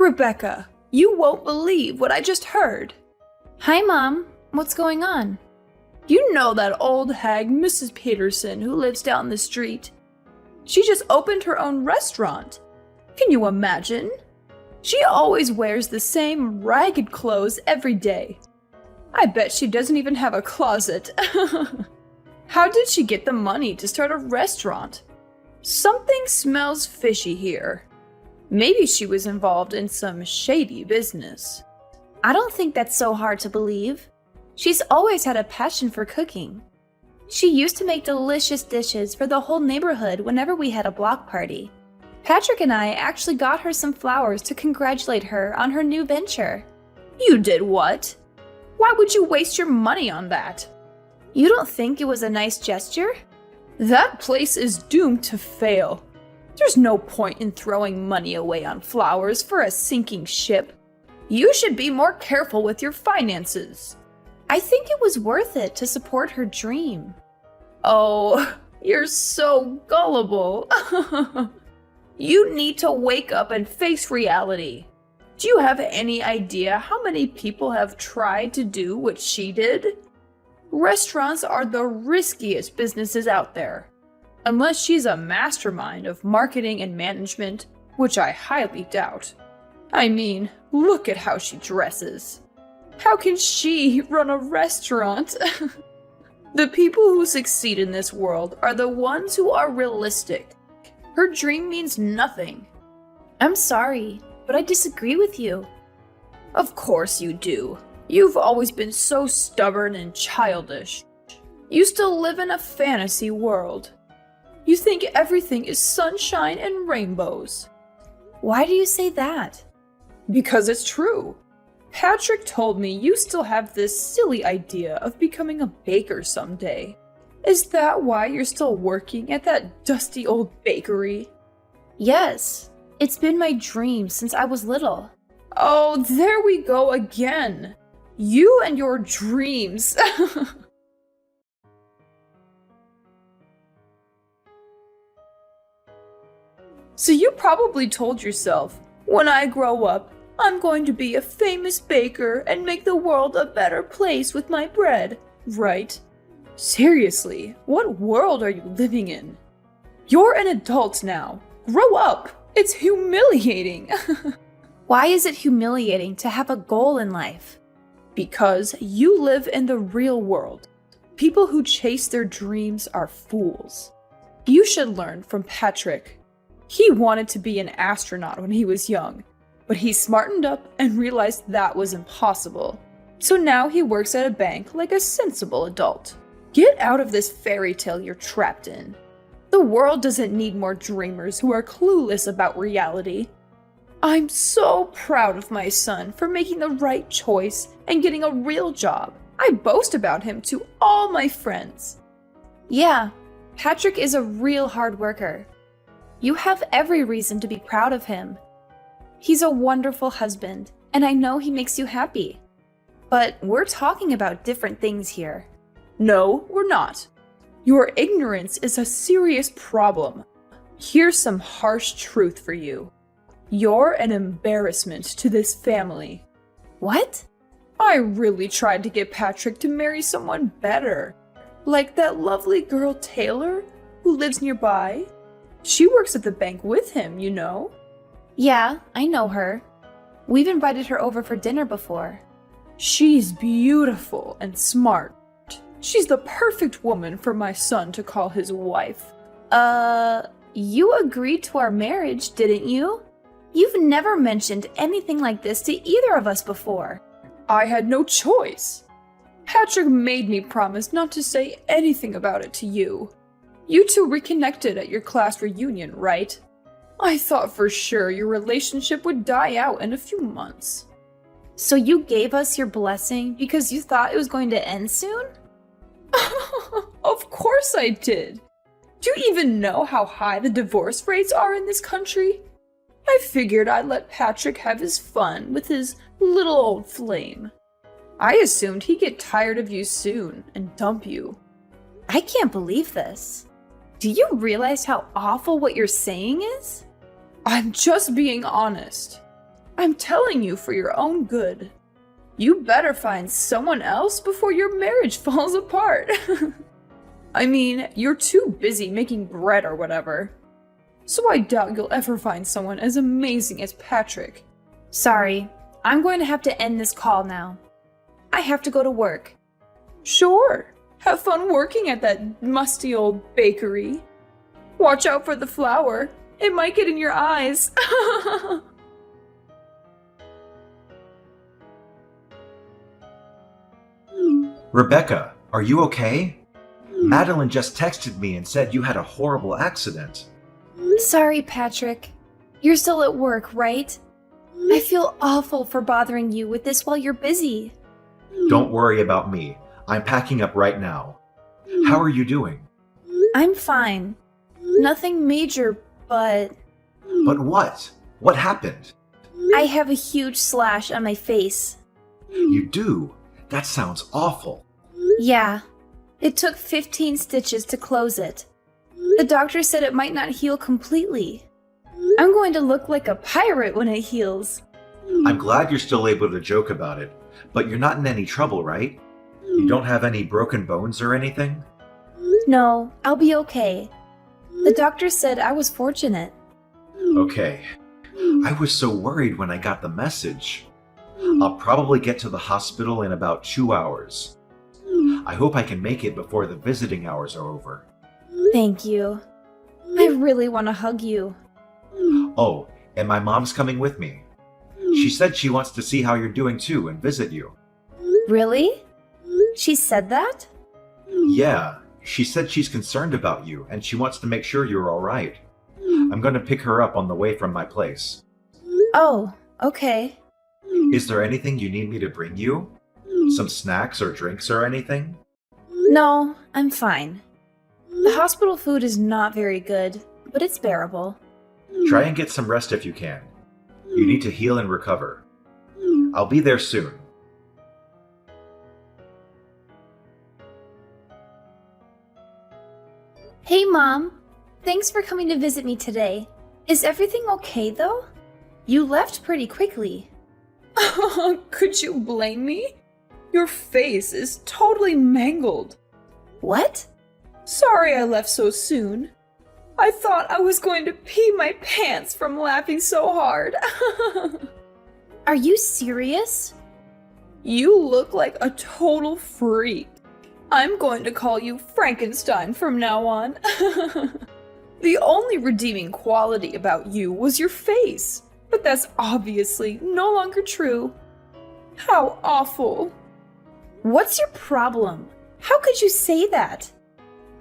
Rebecca, you won't believe what I just heard. Hi, Mom. What's going on? You know that old hag, Mrs. Peterson, who lives down the street? She just opened her own restaurant. Can you imagine? She always wears the same ragged clothes every day. I bet she doesn't even have a closet. How did she get the money to start a restaurant? Something smells fishy here. Maybe she was involved in some shady business. I don't think that's so hard to believe. She's always had a passion for cooking. She used to make delicious dishes for the whole neighborhood whenever we had a block party. Patrick and I actually got her some flowers to congratulate her on her new venture. You did what? Why would you waste your money on that? You don't think it was a nice gesture? That place is doomed to fail. There's no point in throwing money away on flowers for a sinking ship. You should be more careful with your finances. I think it was worth it to support her dream. Oh, you're so gullible. You need to wake up and face reality. Do you have any idea how many people have tried to do what she did? Restaurants are the riskiest businesses out there. Unless she's a mastermind of marketing and management, which I highly doubt. I mean, look at how she dresses. How can she run a restaurant? The people who succeed in this world are the ones who are realistic. Her dream means nothing. I'm sorry, but I disagree with you. Of course you do. You've always been so stubborn and childish. You still live in a fantasy world. You think everything is sunshine and rainbows. Why do you say that? Because it's true. Patrick told me you still have this silly idea of becoming a baker someday. Is that why you're still working at that dusty old bakery? Yes, it's been my dream since I was little. Oh, there we go again. You and your dreams. So you probably told yourself, when I grow up, I'm going to be a famous baker and make the world a better place with my bread, right? Seriously, what world are you living in? You're an adult now. Grow up. It's humiliating. Why is it humiliating to have a goal in life? Because you live in the real world. People who chase their dreams are fools. You should learn from Patrick. He wanted to be an astronaut when he was young, but he smartened up and realized that was impossible. So now he works at a bank like a sensible adult. Get out of this fairy tale you're trapped in. The world doesn't need more dreamers who are clueless about reality. I'm so proud of my son for making the right choice and getting a real job. I boast about him to all my friends. Yeah, Patrick is a real hard worker. You have every reason to be proud of him. He's a wonderful husband, and I know he makes you happy. But we're talking about different things here. No, we're not. Your ignorance is a serious problem. Here's some harsh truth for you. You're an embarrassment to this family. What? I really tried to get Patrick to marry someone better. Like that lovely girl Taylor, who lives nearby. She works at the bank with him, you know. Yeah, I know her. We've invited her over for dinner before. She's beautiful and smart. She's the perfect woman for my son to call his wife. You agreed to our marriage, didn't you? You've never mentioned anything like this to either of us before. I had no choice. Patrick made me promise not to say anything about it to you. You two reconnected at your class reunion, right? I thought for sure your relationship would die out in a few months. So you gave us your blessing because you thought it was going to end soon? Of course I did. Do you even know how high the divorce rates are in this country? I figured I'd let Patrick have his fun with his little old flame. I assumed he'd get tired of you soon and dump you. I can't believe this. Do you realize how awful what you're saying is? I'm just being honest. I'm telling you for your own good. You better find someone else before your marriage falls apart. I mean, you're too busy making bread or whatever. So I doubt you'll ever find someone as amazing as Patrick. Sorry, I'm going to have to end this call now. I have to go to work. Sure, have fun working at that musty old bakery. Watch out for the flour. It might get in your eyes. Rebecca, are you okay? Madeline just texted me and said you had a horrible accident. Sorry, Patrick. You're still at work, right? I feel awful for bothering you with this while you're busy. Don't worry about me. I'm packing up right now. How are you doing? I'm fine. Nothing major, but But what? What happened? I have a huge slash on my face. You do? That sounds awful. Yeah, it took 15 stitches to close it. The doctor said it might not heal completely. I'm going to look like a pirate when it heals. I'm glad you're still able to joke about it, but you're not in any trouble, right? You don't have any broken bones or anything? No, I'll be okay. The doctor said I was fortunate. Okay. I was so worried when I got the message. I'll probably get to the hospital in about 2 hours. I hope I can make it before the visiting hours are over. Thank you. I really want to hug you. Oh, and my mom's coming with me. She said she wants to see how you're doing too and visit you. Really? She said that? Yeah, she said she's concerned about you and she wants to make sure you're alright. I'm going to pick her up on the way from my place. Oh, okay. Is there anything you need me to bring you? Some snacks or drinks or anything? No, I'm fine. The hospital food is not very good, but it's bearable. Try and get some rest if you can. You need to heal and recover. I'll be there soon. Hey, Mom. Thanks for coming to visit me today. Is everything okay, though? You left pretty quickly. Could you blame me? Your face is totally mangled. What? Sorry I left so soon. I thought I was going to pee my pants from laughing so hard. Are you serious? You look like a total freak. I'm going to call you Frankenstein from now on. The only redeeming quality about you was your face, but that's obviously no longer true. How awful. What's your problem? How could you say that?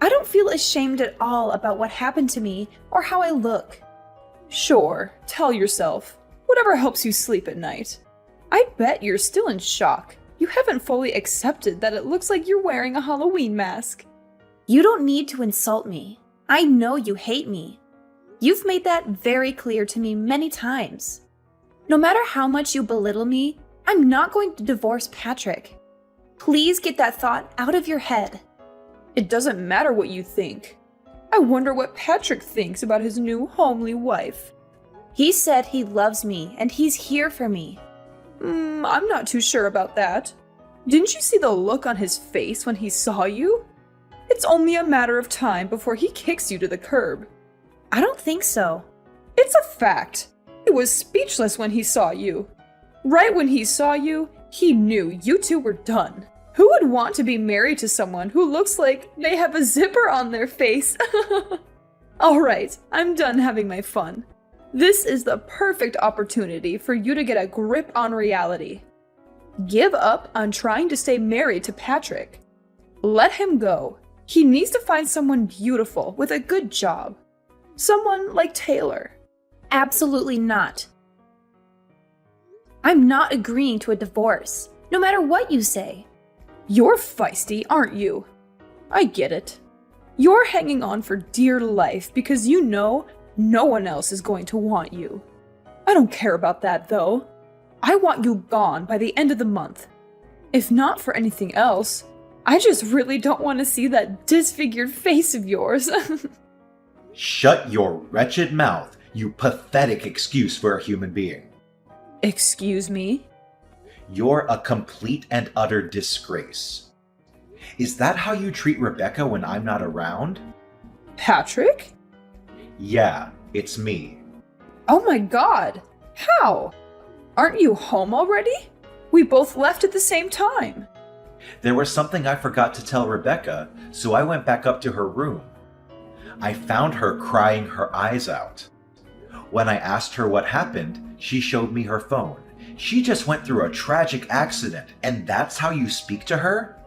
I don't feel ashamed at all about what happened to me or how I look. Sure, tell yourself. Whatever helps you sleep at night. I bet you're still in shock. You haven't fully accepted that it looks like you're wearing a Halloween mask. You don't need to insult me. I know you hate me. You've made that very clear to me many times. No matter how much you belittle me, I'm not going to divorce Patrick. Please get that thought out of your head. It doesn't matter what you think. I wonder what Patrick thinks about his new homely wife. He said he loves me and he's here for me. I'm not too sure about that. Didn't you see the look on his face when he saw you? It's only a matter of time before he kicks you to the curb. I don't think so. It's a fact. He was speechless when he saw you. Right when he saw you, he knew you two were done. Who would want to be married to someone who looks like they have a zipper on their face? Alright, I'm done having my fun. This is the perfect opportunity for you to get a grip on reality. Give up on trying to stay married to Patrick. Let him go. He needs to find someone beautiful with a good job. Someone like Taylor. Absolutely not. I'm not agreeing to a divorce, no matter what you say. You're feisty, aren't you? I get it. You're hanging on for dear life because you know no one else is going to want you. I don't care about that, though. I want you gone by the end of the month. If not for anything else, I just really don't want to see that disfigured face of yours. Shut your wretched mouth, you pathetic excuse for a human being. Excuse me? You're a complete and utter disgrace. Is that how you treat Rebecca when I'm not around? Patrick? Yeah, it's me. Oh my god! How? Aren't you home already? We both left at the same time. There was something I forgot to tell Rebecca, so I went back up to her room. I found her crying her eyes out. When I asked her what happened, she showed me her phone. She just went through a tragic accident, and that's how you speak to her?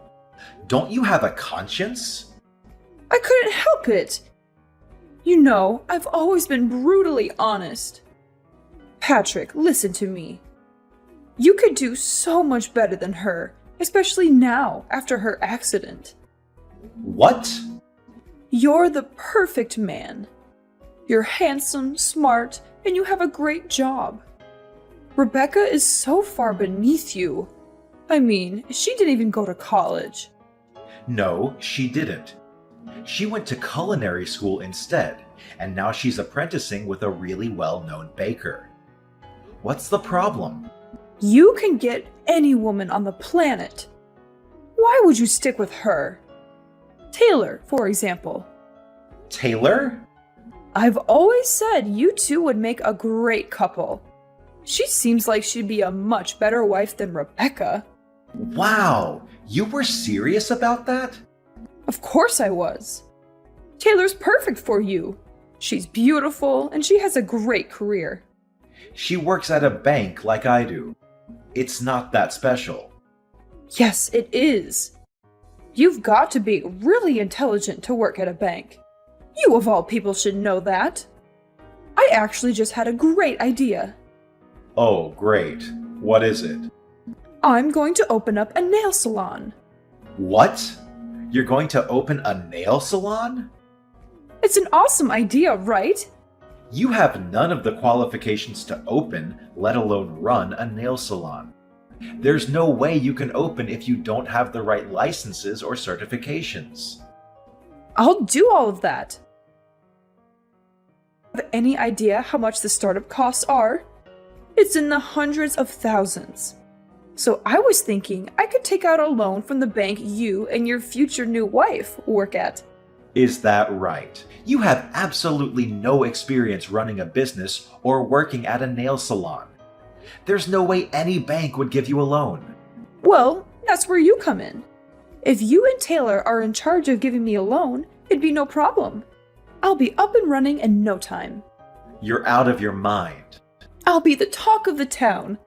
Don't you have a conscience? I couldn't help it. You know, I've always been brutally honest. Patrick, listen to me. You could do so much better than her, especially now, after her accident. What? You're the perfect man. You're handsome, smart, and you have a great job. Rebecca is so far beneath you. I mean, she didn't even go to college. No, she didn't. She went to culinary school instead, and now she's apprenticing with a really well-known baker. What's the problem? You can get any woman on the planet. Why would you stick with her? Taylor, for example. Taylor? I've always said you two would make a great couple. She seems like she'd be a much better wife than Rebecca. Wow, you were serious about that? Of course I was. Taylor's perfect for you. She's beautiful and she has a great career. She works at a bank like I do. It's not that special. Yes, it is. You've got to be really intelligent to work at a bank. You of all people should know that. I actually just had a great idea. Oh, great. What is it? I'm going to open up a nail salon. What? You're going to open a nail salon? It's an awesome idea, right? You have none of the qualifications to open, let alone run a nail salon. There's no way you can open if you don't have the right licenses or certifications. I'll do all of that. Have any idea how much the startup costs are? It's in the hundreds of thousands. So I was thinking I could take out a loan from the bank you and your future new wife work at. Is that right? You have absolutely no experience running a business or working at a nail salon. There's no way any bank would give you a loan. Well, that's where you come in. If you and Taylor are in charge of giving me a loan, it'd be no problem. I'll be up and running in no time. You're out of your mind. I'll be the talk of the town.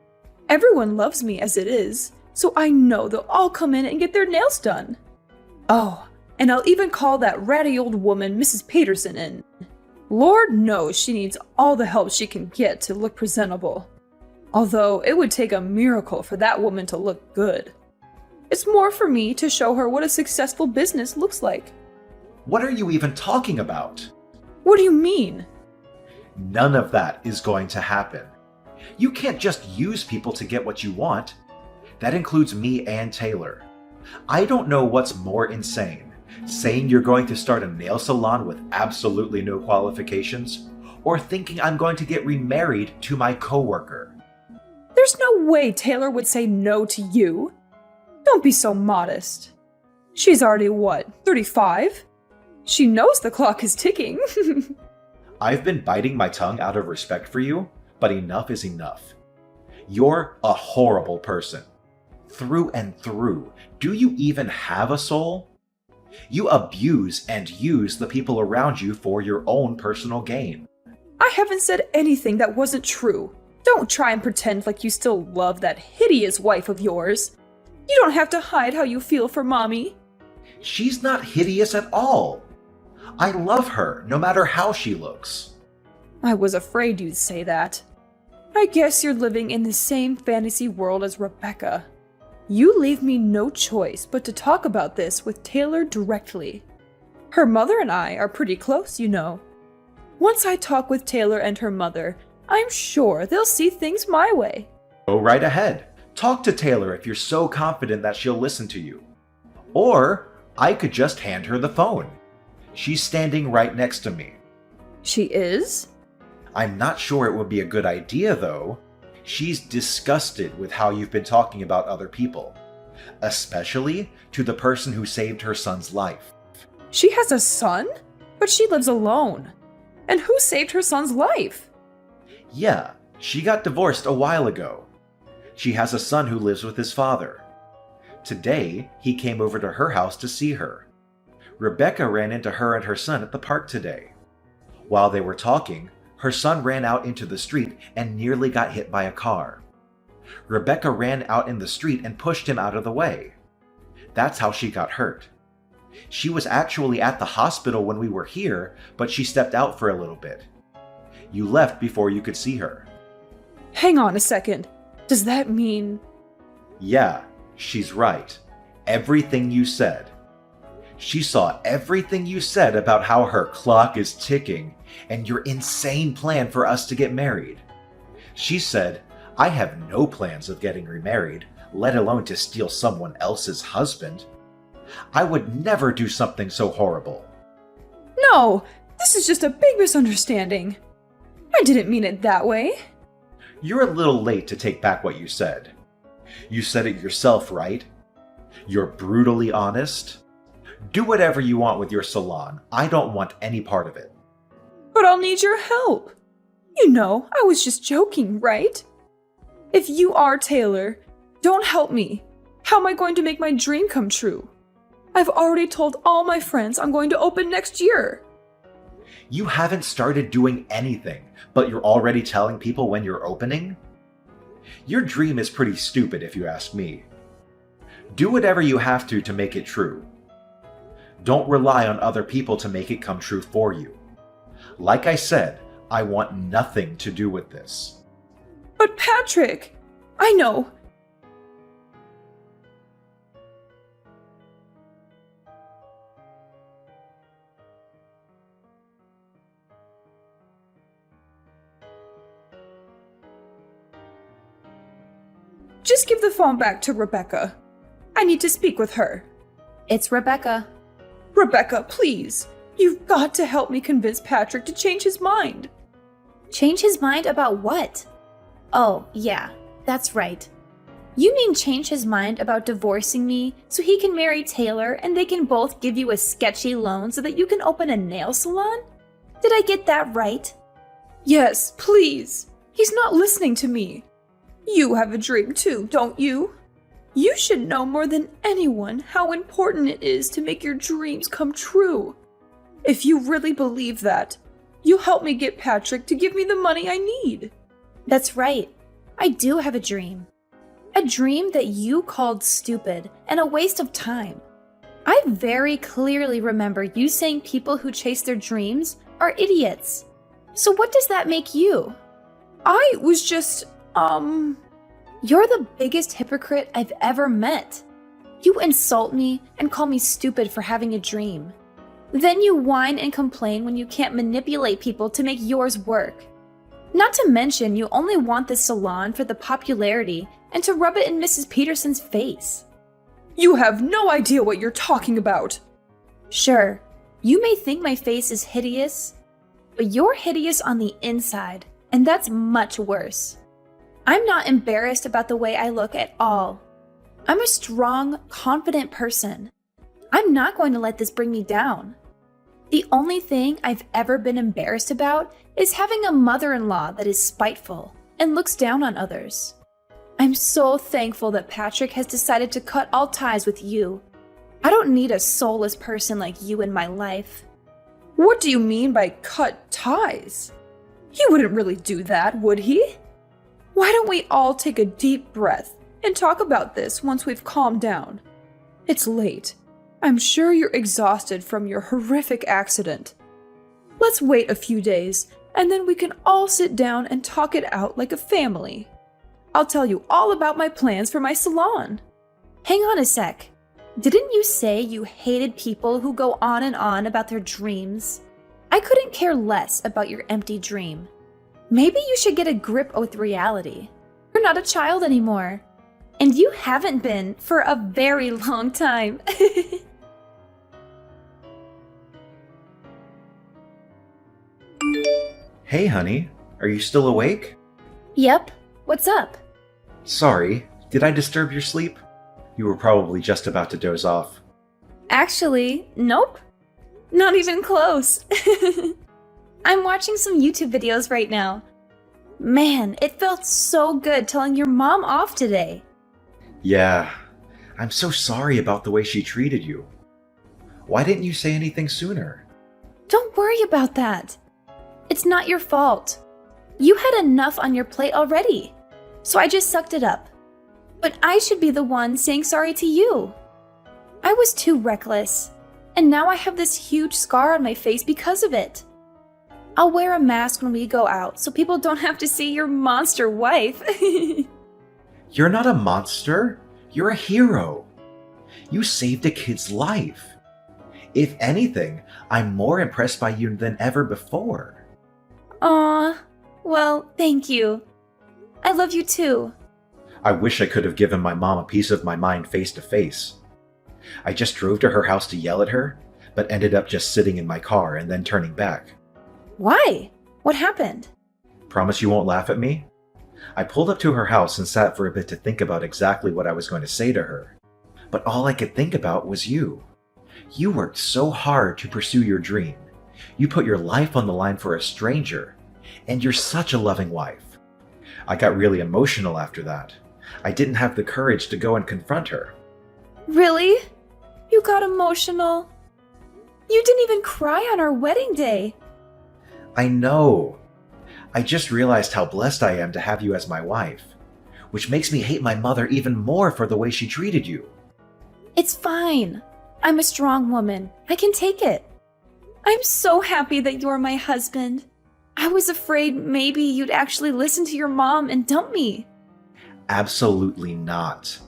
Everyone loves me as it is, so I know they'll all come in and get their nails done. Oh, and I'll even call that ratty old woman Mrs. Peterson in. Lord knows she needs all the help she can get to look presentable. Although it would take a miracle for that woman to look good. It's more for me to show her what a successful business looks like. What are you even talking about? What do you mean? None of that is going to happen. You can't just use people to get what you want. That includes me and Taylor. I don't know what's more insane, saying you're going to start a nail salon with absolutely no qualifications, or thinking I'm going to get remarried to my coworker. There's no way Taylor would say no to you. Don't be so modest. She's already, 35? She knows the clock is ticking. I've been biting my tongue out of respect for you, but enough is enough. You're a horrible person. Through and through. Do you even have a soul? You abuse and use the people around you for your own personal gain. I haven't said anything that wasn't true. Don't try and pretend like you still love that hideous wife of yours. You don't have to hide how you feel for Mommy. She's not hideous at all. I love her, no matter how she looks. I was afraid you'd say that. I guess you're living in the same fantasy world as Rebecca. You leave me no choice but to talk about this with Taylor directly. Her mother and I are pretty close, you know. Once I talk with Taylor and her mother, I'm sure they'll see things my way. Go right ahead. Talk to Taylor if you're so confident that she'll listen to you. Or I could just hand her the phone. She's standing right next to me. She is? I'm not sure it would be a good idea, though. She's disgusted with how you've been talking about other people, especially to the person who saved her son's life. She has a son? But she lives alone. And who saved her son's life? Yeah, she got divorced a while ago. She has a son who lives with his father. Today, he came over to her house to see her. Rebecca ran into her and her son at the park today. While they were talking, her son ran out into the street and nearly got hit by a car. Rebecca ran out in the street and pushed him out of the way. That's how she got hurt. She was actually at the hospital when we were here, but she stepped out for a little bit. You left before you could see her. Hang on a second. Does that mean... Yeah, she's right. Everything you said. She saw everything you said about how her clock is ticking and your insane plan for us to get married. She said, I have no plans of getting remarried, let alone to steal someone else's husband. I would never do something so horrible. No, this is just a big misunderstanding. I didn't mean it that way. You're a little late to take back what you said. You said it yourself, right? You're brutally honest. Do whatever you want with your salon. I don't want any part of it. But I'll need your help. You know, I was just joking, right? If you are Taylor, don't help me. How am I going to make my dream come true? I've already told all my friends I'm going to open next year. You haven't started doing anything, but you're already telling people when you're opening? Your dream is pretty stupid if you ask me. Do whatever you have to make it true. Don't rely on other people to make it come true for you. Like I said, I want nothing to do with this. But Patrick, I know. Just give the phone back to Rebecca. I need to speak with her. It's Rebecca. Rebecca, please. You've got to help me convince Patrick to change his mind. Change his mind about what? Oh, yeah, that's right. You mean change his mind about divorcing me so he can marry Taylor and they can both give you a sketchy loan so that you can open a nail salon? Did I get that right? Yes, please. He's not listening to me. You have a dream too, don't you? You should know more than anyone how important it is to make your dreams come true. If you really believe that, you help me get Patrick to give me the money I need. That's right. I do have a dream. A dream that you called stupid and a waste of time. I very clearly remember you saying people who chase their dreams are idiots. So what does that make you? I was just, You're the biggest hypocrite I've ever met. You insult me and call me stupid for having a dream. Then you whine and complain when you can't manipulate people to make yours work. Not to mention, you only want this salon for the popularity and to rub it in Mrs. Peterson's face. You have no idea what you're talking about. Sure, you may think my face is hideous, but you're hideous on the inside, and that's much worse. I'm not embarrassed about the way I look at all. I'm a strong, confident person. I'm not going to let this bring me down. The only thing I've ever been embarrassed about is having a mother-in-law that is spiteful and looks down on others. I'm so thankful that Patrick has decided to cut all ties with you. I don't need a soulless person like you in my life. What do you mean by cut ties? He wouldn't really do that, would he? Why don't we all take a deep breath and talk about this once we've calmed down? It's late. I'm sure you're exhausted from your horrific accident. Let's wait a few days, and then we can all sit down and talk it out like a family. I'll tell you all about my plans for my salon. Hang on a sec. Didn't you say you hated people who go on and on about their dreams? I couldn't care less about your empty dream. Maybe you should get a grip with reality. You're not a child anymore. And you haven't been for a very long time. Hey, honey, are you still awake? Yep, What's up? Sorry, did I disturb your sleep? You were probably just about to doze off. Actually, nope. Not even close. I'm watching some YouTube videos right now. Man, it felt so good telling your mom off today. Yeah, I'm so sorry about the way she treated you. Why didn't you say anything sooner? Don't worry about that. It's not your fault. You had enough on your plate already, so I just sucked it up. But I should be the one saying sorry to you. I was too reckless, and now I have this huge scar on my face because of it. I'll wear a mask when we go out so people don't have to see your monster wife. You're not a monster. You're a hero. You saved a kid's life. If anything, I'm more impressed by you than ever before. Aw, well, thank you. I love you too. I wish I could have given my mom a piece of my mind face to face. I just drove to her house to yell at her, but ended up just sitting in my car and then turning back. Why? What happened? Promise you won't laugh at me? I pulled up to her house and sat for a bit to think about exactly what I was going to say to her. But all I could think about was you. You worked so hard to pursue your dream. You put your life on the line for a stranger. And you're such a loving wife. I got really emotional after that. I didn't have the courage to go and confront her. Really? You got emotional? You didn't even cry on our wedding day. I know. I just realized how blessed I am to have you as my wife, which makes me hate my mother even more for the way she treated you. It's fine. I'm a strong woman. I can take it. I'm so happy that you're my husband. I was afraid maybe you'd actually listen to your mom and dump me. Absolutely not.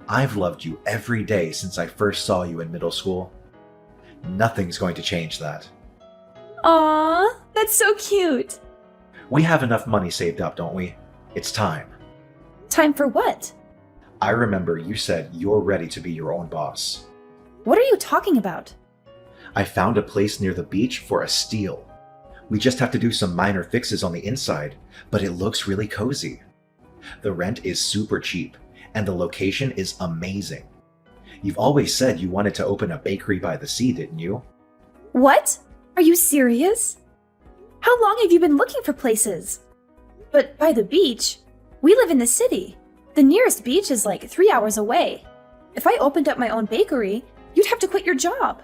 I've loved you every day since I first saw you in middle school. Nothing's going to change that. Aw, that's so cute. We have enough money saved up, don't we? It's time. Time for what? I remember you said you're ready to be your own boss. What are you talking about? I found a place near the beach for a steal. We just have to do some minor fixes on the inside, but it looks really cozy. The rent is super cheap, and the location is amazing. You've always said you wanted to open a bakery by the sea, didn't you? What? Are you serious? How long have you been looking for places? But by the beach? We live in the city. The nearest beach is like 3 hours away. If I opened up my own bakery, you'd have to quit your job.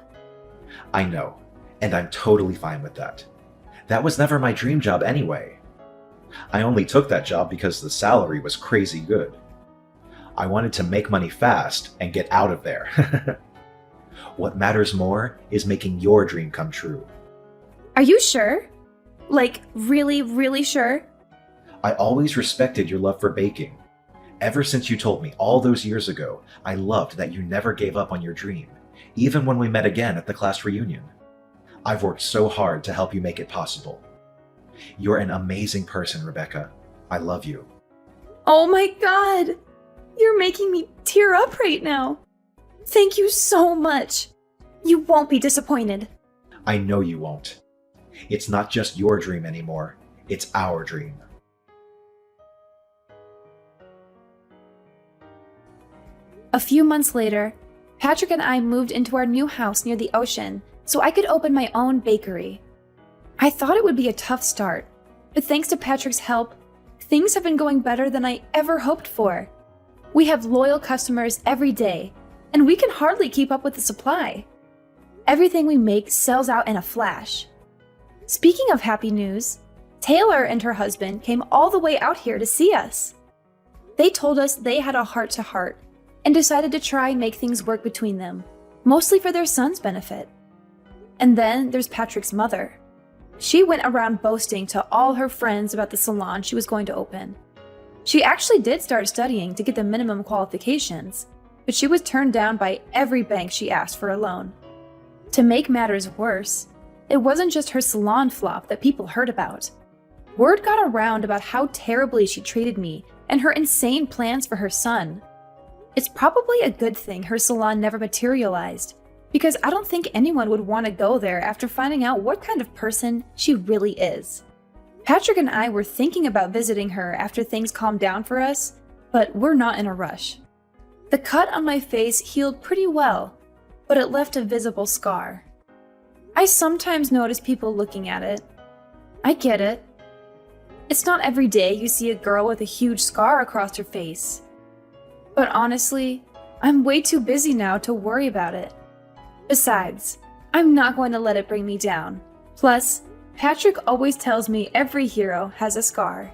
I know, and I'm totally fine with that. That was never my dream job anyway. I only took that job because the salary was crazy good. I wanted to make money fast and get out of there. What matters more is making your dream come true. Are you sure? Like, really, really sure? I always respected your love for baking. Ever since you told me all those years ago, I loved that you never gave up on your dream, even when we met again at the class reunion. I've worked so hard to help you make it possible. You're an amazing person, Rebecca. I love you. Oh my god! You're making me tear up right now. Thank you so much. You won't be disappointed. I know you won't. It's not just your dream anymore. It's our dream. A few months later, Patrick and I moved into our new house near the ocean so I could open my own bakery. I thought it would be a tough start, but thanks to Patrick's help, things have been going better than I ever hoped for. We have loyal customers every day, and we can hardly keep up with the supply. Everything we make sells out in a flash. Speaking of happy news, Taylor and her husband came all the way out here to see us. They told us they had a heart-to-heart and decided to try and make things work between them, mostly for their son's benefit. And then there's Patrick's mother. She went around boasting to all her friends about the salon she was going to open. She actually did start studying to get the minimum qualifications, but she was turned down by every bank she asked for a loan. To make matters worse, it wasn't just her salon flop that people heard about. Word got around about how terribly she treated me and her insane plans for her son. It's probably a good thing her salon never materialized, because I don't think anyone would want to go there after finding out what kind of person she really is. Patrick and I were thinking about visiting her after things calmed down for us, but we're not in a rush. The cut on my face healed pretty well, but it left a visible scar. I sometimes notice people looking at it. I get it. It's not every day you see a girl with a huge scar across her face. But honestly, I'm way too busy now to worry about it. Besides, I'm not going to let it bring me down. Plus, Patrick always tells me every hero has a scar.